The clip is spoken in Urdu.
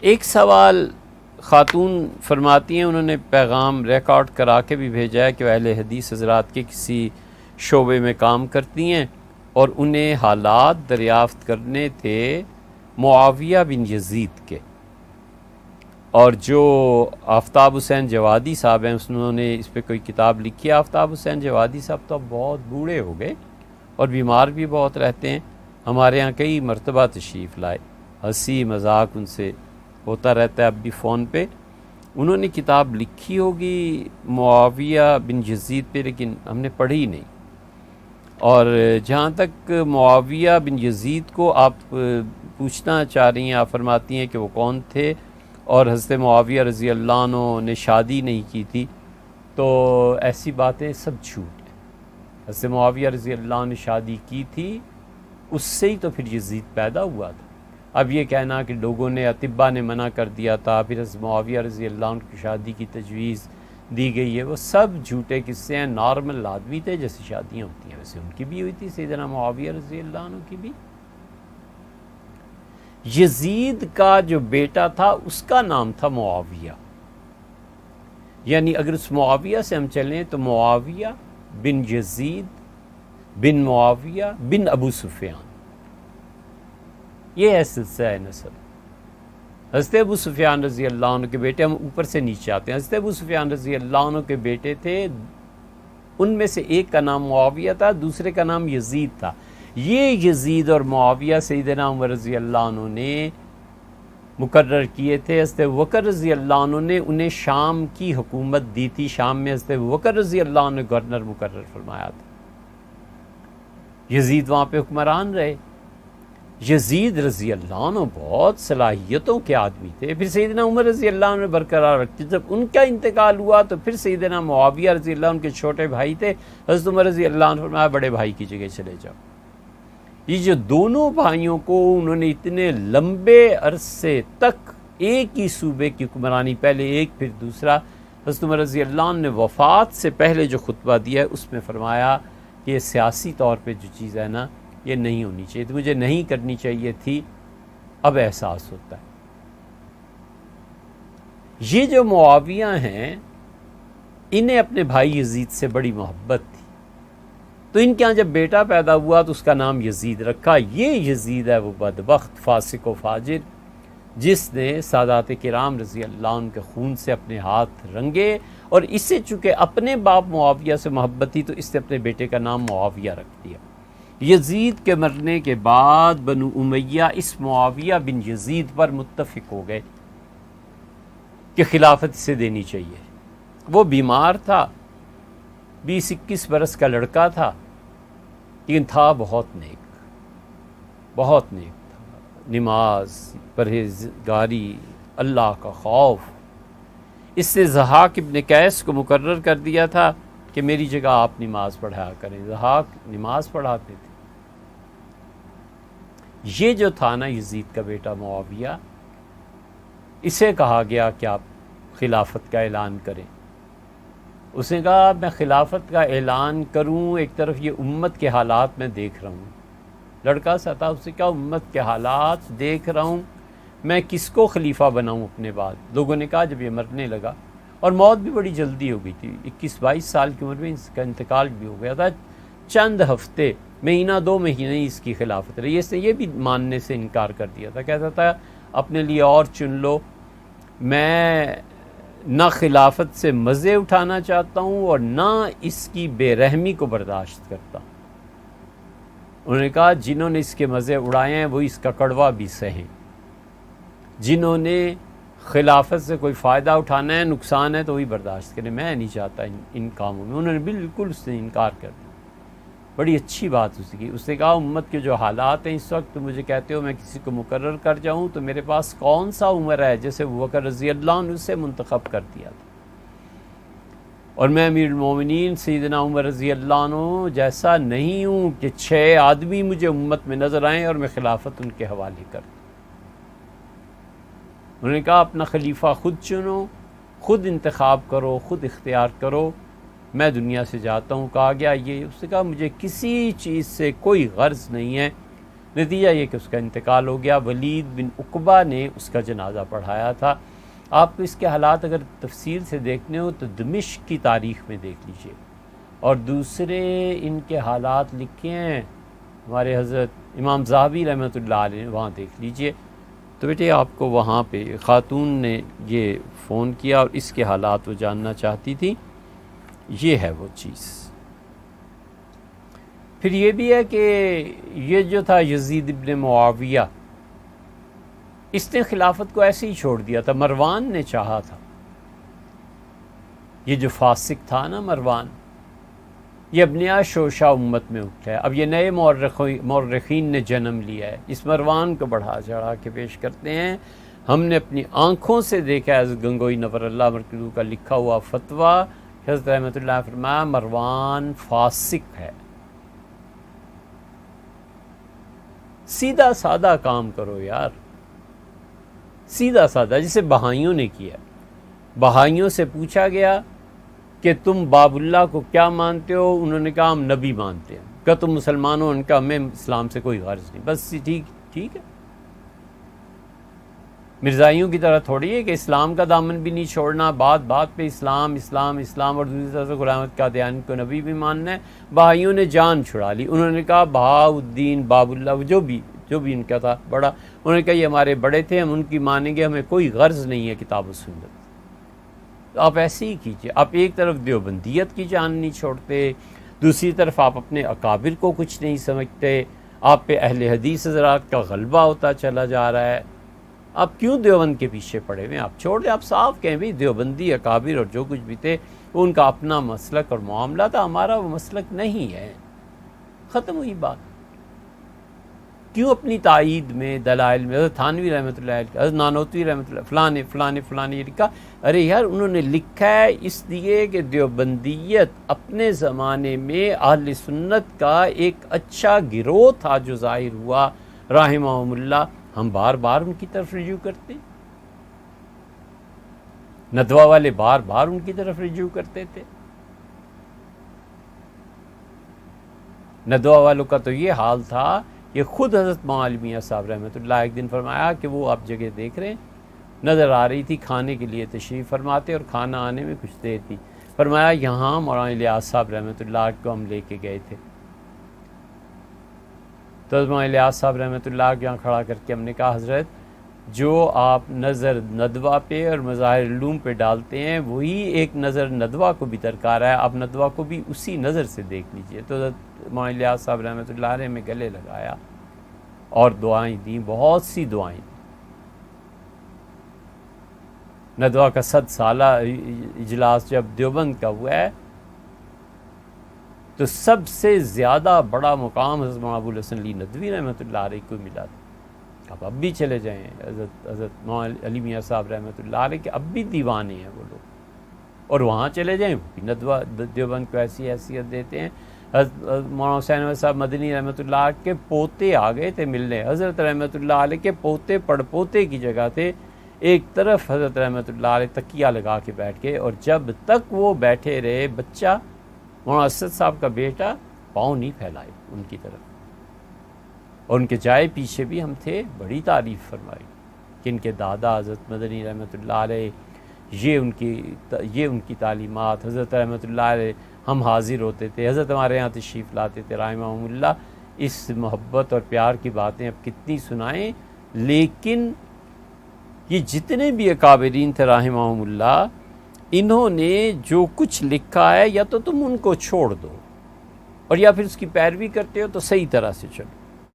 ایک سوال خاتون فرماتی ہیں، انہوں نے پیغام ریکارڈ کرا کے بھی بھیجا ہے کہ وہ اہل حدیث حضرات کے کسی شعبے میں کام کرتی ہیں اور انہیں حالات دریافت کرنے تھے معاویہ بن یزید کے، اور جو آفتاب حسین جوادی صاحب ہیں انہوں نے اس پہ کوئی کتاب لکھی ہے۔ آفتاب حسین جوادی صاحب تو اب بہت بوڑھے ہو گئے اور بیمار بھی بہت رہتے ہیں، ہمارے ہاں کئی مرتبہ تشریف لائے، ہنسی مذاق ان سے ہوتا رہتا ہے اب بھی فون پہ۔ انہوں نے کتاب لکھی ہوگی معاویہ بن یزید پہ، لیکن ہم نے پڑھی نہیں۔ اور جہاں تک معاویہ بن یزید کو آپ پوچھنا چاہ رہی ہیں، آپ فرماتی ہیں کہ وہ کون تھے اور حضرت معاویہ رضی اللہ عنہ نے شادی نہیں کی تھی، تو ایسی باتیں سب جھوٹ ہیں۔ حضرت معاویہ رضی اللہ عنہ نے شادی کی تھی، اس سے ہی تو پھر یزید پیدا ہوا تھا۔ اب یہ کہنا کہ لوگوں نے اطباء نے منع کر دیا تھا، پھر حضرت معاویہ رضی اللہ عنہ کی شادی کی تجویز دی گئی ہے، وہ سب جھوٹے قصے ہیں۔ نارمل آدمی تھے جیسی شادیاں ہوتی ہیں ویسے ان کی بھی ہوئی تھی، سیدنا معاویہ رضی اللہ عنہ کی بھی۔ یزید کا جو بیٹا تھا اس کا نام تھا معاویہ، یعنی اگر اس معاویہ سے ہم چلیں تو معاویہ بن یزید بن معاویہ بن ابو سفیان، یہ ہے سلسلہ نسب۔ حضرت ابو سفیان رضی اللہ عنہ کے بیٹے، ہم اوپر سے نیچے آتے ہیں، حضرت ابو سفیان رضی اللہ عنہ کے بیٹے تھے، ان میں سے ایک کا نام معاویہ تھا، دوسرے کا نام یزید تھا۔ یہ یزید اور معاویہ سیدنا عمر رضی اللہ عنہ نے مقرر کیے تھے۔ حضرت ابوبکر رضی اللہ عنہ نے انہیں شام کی حکومت دی تھی، شام میں حضرت ابوبکر رضی اللہ عنہ نے گورنر مقرر فرمایا تھا، یزید وہاں پہ حکمران رہے۔ یزید رضی اللہ عنہ بہت صلاحیتوں کے آدمی تھے، پھر سیدنا عمر رضی اللہ عنہ نے برقرار رکھتے۔ جب ان کا انتقال ہوا تو پھر سیدنا معاویہ رضی اللہ عنہ کے چھوٹے بھائی تھے، حضرت عمر رضی اللہ عنہ نے فرمایا بڑے بھائی کی جگہ چلے جاؤ۔ یہ جو دونوں بھائیوں کو انہوں نے اتنے لمبے عرصے تک ایک ہی صوبے کی حکمرانی، پہلے ایک پھر دوسرا، حضرت عمر رضی اللہ عنہ نے وفات سے پہلے جو خطبہ دیا ہے اس میں فرمایا کہ یہ سیاسی طور پہ جو چیز ہے نا یہ نہیں ہونی چاہیے تھی، مجھے نہیں کرنی چاہیے تھی، اب احساس ہوتا ہے۔ یہ جو معاویہ ہیں انہیں اپنے بھائی یزید سے بڑی محبت تھی، تو ان کے ہاں جب بیٹا پیدا ہوا تو اس کا نام یزید رکھا۔ یہ یزید ہے وہ بدبخت فاسق و فاجر جس نے سادات کرام رضی اللہ عنہ کے خون سے اپنے ہاتھ رنگے، اور اس سے چونکہ اپنے باپ معاویہ سے محبت تھی تو اس نے اپنے بیٹے کا نام معاویہ رکھ دیا۔ یزید کے مرنے کے بعد بنو امیہ اس معاویہ بن یزید پر متفق ہو گئے کہ خلافت اسے دینی چاہیے۔ وہ بیمار تھا، 20-21 برس کا لڑکا تھا، لیکن تھا بہت نیک، بہت نیک تھا، نماز، پرہیزگاری، اللہ کا خوف۔ اس نے ضحاک ابن قیس کو مقرر کر دیا تھا کہ میری جگہ آپ نماز پڑھایا کریں۔ ضحاک نماز پڑھاتے تھے۔ یہ جو تھا نا یزید کا بیٹا معاویہ، اسے کہا گیا کہ آپ خلافت کا اعلان کریں۔ اس نے کہا میں خلافت کا اعلان کروں، ایک طرف یہ امت کے حالات میں دیکھ رہا ہوں، لڑکا سا تھا، اس نے کہا امت کے حالات دیکھ رہا ہوں، میں کس کو خلیفہ بناؤں اپنے بعد۔ لوگوں نے کہا جب یہ مرنے لگا، اور موت بھی بڑی جلدی ہو گئی تھی، 21-22 سال کی عمر میں اس کا انتقال بھی ہو گیا تھا، چند ہفتے، مہینہ 2 مہینے ہی اس کی خلافت رہی۔ اس نے یہ بھی ماننے سے انکار کر دیا تھا، کہتا تھا اپنے لیے اور چن لو، میں نہ خلافت سے مزے اٹھانا چاہتا ہوں اور نہ اس کی بے رحمی کو برداشت کرتا ہوں۔ انہوں نے کہا جنہوں نے اس کے مزے اڑائے ہیں وہ اس کا کڑوا بھی سہیں، جنہوں نے خلافت سے کوئی فائدہ اٹھانا ہے، نقصان ہے تو وہی برداشت کریں، میں نہیں چاہتا ان کاموں میں۔ انہوں نے بالکل اس نے انکار کر دیا۔ بڑی اچھی بات اس کی، اس نے کہا امت کے جو حالات ہیں اس وقت، مجھے کہتے ہو میں کسی کو مقرر کر جاؤں تو میرے پاس کون سا عمر ہے جیسے ابوبکر رضی اللہ عنہ سے منتخب کر دیا تھا، اور میں امیر المومنین سیدنا عمر رضی اللہ عنہ جیسا نہیں ہوں کہ 6 آدمی مجھے امت میں نظر آئیں اور میں خلافت ان کے حوالے کر دوں۔ انہوں نے کہا اپنا خلیفہ خود چنو، خود انتخاب کرو، خود اختیار کرو، میں دنیا سے جاتا ہوں۔ کہا گیا یہ، اس نے کہا مجھے کسی چیز سے کوئی غرض نہیں ہے، نتیجہ یہ کہ اس کا انتقال ہو گیا۔ ولید بن عقبہ نے اس کا جنازہ پڑھایا تھا۔ آپ کو اس کے حالات اگر تفصیل سے دیکھنے ہو تو دمشق کی تاریخ میں دیکھ لیجئے، اور دوسرے ان کے حالات لکھے ہیں ہمارے حضرت امام ذہبی رحمۃ اللہ علیہ نے، وہاں دیکھ لیجئے۔ تو بیٹے آپ کو وہاں پہ خاتون نے یہ فون کیا اور اس کے حالات وہ جاننا چاہتی تھی، یہ ہے وہ چیز۔ پھر یہ بھی ہے کہ یہ جو تھا یزید ابن معاویہ، اس نے خلافت کو ایسے ہی چھوڑ دیا تھا، مروان نے چاہا تھا۔ یہ جو فاسق تھا نا مروان، یہ اب نیا شوشہ امت میں اٹھا ہے، اب یہ نئے مورخین نے جنم لیا ہے۔ اس مروان کو بڑھا چڑھا کے پیش کرتے ہیں۔ ہم نے اپنی آنکھوں سے دیکھا ہے، گنگوئی نور اللہ مرکزو کا لکھا ہوا فتویٰ، حضرت رحمۃ اللہ فرمایا مروان فاسق ہے۔ سیدھا سادہ کام کرو یار، سیدھا سادہ، جسے بہائیوں نے کیا۔ بہائیوں سے پوچھا گیا کہ تم باب اللہ کو کیا مانتے ہو؟ انہوں نے کہا ہم نبی مانتے ہیں۔ کہ تم مسلمان ہو؟ ان کا ہمیں اسلام سے کوئی غرض نہیں۔ بس ٹھیک ہے۔ مرزائیوں کی طرح تھوڑی ہے کہ اسلام کا دامن بھی نہیں چھوڑنا، بات بات پہ اسلام اسلام اسلام، اور دوسری طرف سے غلام احمد قادیانی کو نبی بھی ماننا ہے۔ بہائیوں نے جان چھڑا لی، انہوں نے کہا بہاء الدین باب اللہ جو بھی ان کا تھا بڑا، انہوں نے کہا یہ ہمارے بڑے تھے، ہم ان کی مانیں گے، ہمیں کوئی غرض نہیں ہے کتاب و سنت۔ تو آپ ایسے ہی کیجئے، آپ ایک طرف دیوبندیت کی جان نہیں چھوڑتے، دوسری طرف آپ اپنے اکابر کو کچھ نہیں سمجھتے، آپ پہ اہل حدیث حضرات کا غلبہ ہوتا چلا جا رہا ہے۔ آپ کیوں دیوبند کے پیچھے پڑے ہوئے؟ آپ چھوڑ دیں، آپ صاف کہیں بھی دیوبندی اکابر اور جو کچھ بھی تھے وہ ان کا اپنا مسلک اور معاملہ تھا، ہمارا وہ مسلک نہیں ہے، ختم ہوئی بات۔ کیوں اپنی تائید میں دلائل میں حضرت تھانوی رحمۃ اللہ علیہ، حضرت نانوتوی رحمۃ اللہ فلانے یہ لکھا؟ ارے یار انہوں نے لکھا ہے اس لیے کہ دیوبندیت اپنے زمانے میں اہل سنت کا ایک اچھا گروہ تھا جو ظاہر ہوا رحمہم اللہ۔ ہم بار بار ان کی طرف رجوع کرتے، ندوہ والے بار بار ان کی طرف رجوع کرتے تھے۔ ندوہ والوں کا تو یہ حال تھا، یہ خود حضرت مولانا میاں صاحب رحمۃ اللہ ایک دن فرمایا کہ وہ آپ جگہ دیکھ رہے ہیں، نظر آ رہی تھی، کھانے کے لیے تشریف فرماتے اور کھانا آنے میں کچھ دیر تھی۔ فرمایا یہاں مولانا الیاس صاحب رحمۃ اللہ کو ہم لے کے گئے تھے، تو مولانا الیاس صاحب رحمۃ اللہ کے یہاں کھڑا کر کے ہم نے کہا حضرت جو آپ نظر ندوہ پہ اور مظاہر علوم پہ ڈالتے ہیں وہی ایک نظر ندوہ کو بھی درکار ہے، آپ ندوہ کو بھی اسی نظر سے دیکھ لیجئے۔ تو حضرت مولانا الیاس صاحب رحمۃ اللہ علیہ میں گلے لگایا اور دعائیں دیں، بہت سی دعائیں دیں۔ ندوہ کا 100 سالہ اجلاس جب دیوبند کا ہوا ہے تو سب سے زیادہ بڑا مقام حضرت مولانا ابو الحسن علی ندوی رحمۃ اللہ علیہ کو ملا تھا۔ اب بھی چلے جائیں، حضرت مولانا علی میاں صاحب رحمۃ اللہ علیہ کے اب بھی دیوانے ہیں وہ لوگ، اور وہاں چلے جائیں وہ بھی ندوہ دیوبند کو ایسی حیثیت دیتے ہیں۔ حضرت مولانا حسین احمد صاحب مدنی رحمۃ اللہ کے پوتے آ گئے تھے ملنے، حضرت رحمۃ اللہ علیہ کے پوتے پڑ پوتے کی جگہ تھے، ایک طرف حضرت رحمۃ اللہ علیہ تکیہ لگا کے بیٹھ گئے، اور جب تک وہ بیٹھے رہے بچہ مولانا اسد صاحب کا بیٹا پاؤں نہیں پھیلائے ان کی طرف، اور ان کے جائے پیچھے بھی ہم تھے، بڑی تعریف فرمائی کہ ان کے دادا حضرت مدنی رحمۃ اللہ علیہ، یہ ان کی تعلیمات، حضرت رحمۃ اللہ علیہ ہم حاضر ہوتے تھے، حضرت ہمارے یہاں تشریف لاتے تھے رحمہم اللہ۔ اس محبت اور پیار کی باتیں اب کتنی سنائیں، لیکن یہ جتنے بھی اکابرین تھے رحمہم اللہ، انہوں نے جو کچھ لکھا ہے یا تو تم ان کو چھوڑ دو، اور یا پھر اس کی پیروی کرتے ہو تو صحیح طرح سے چلو۔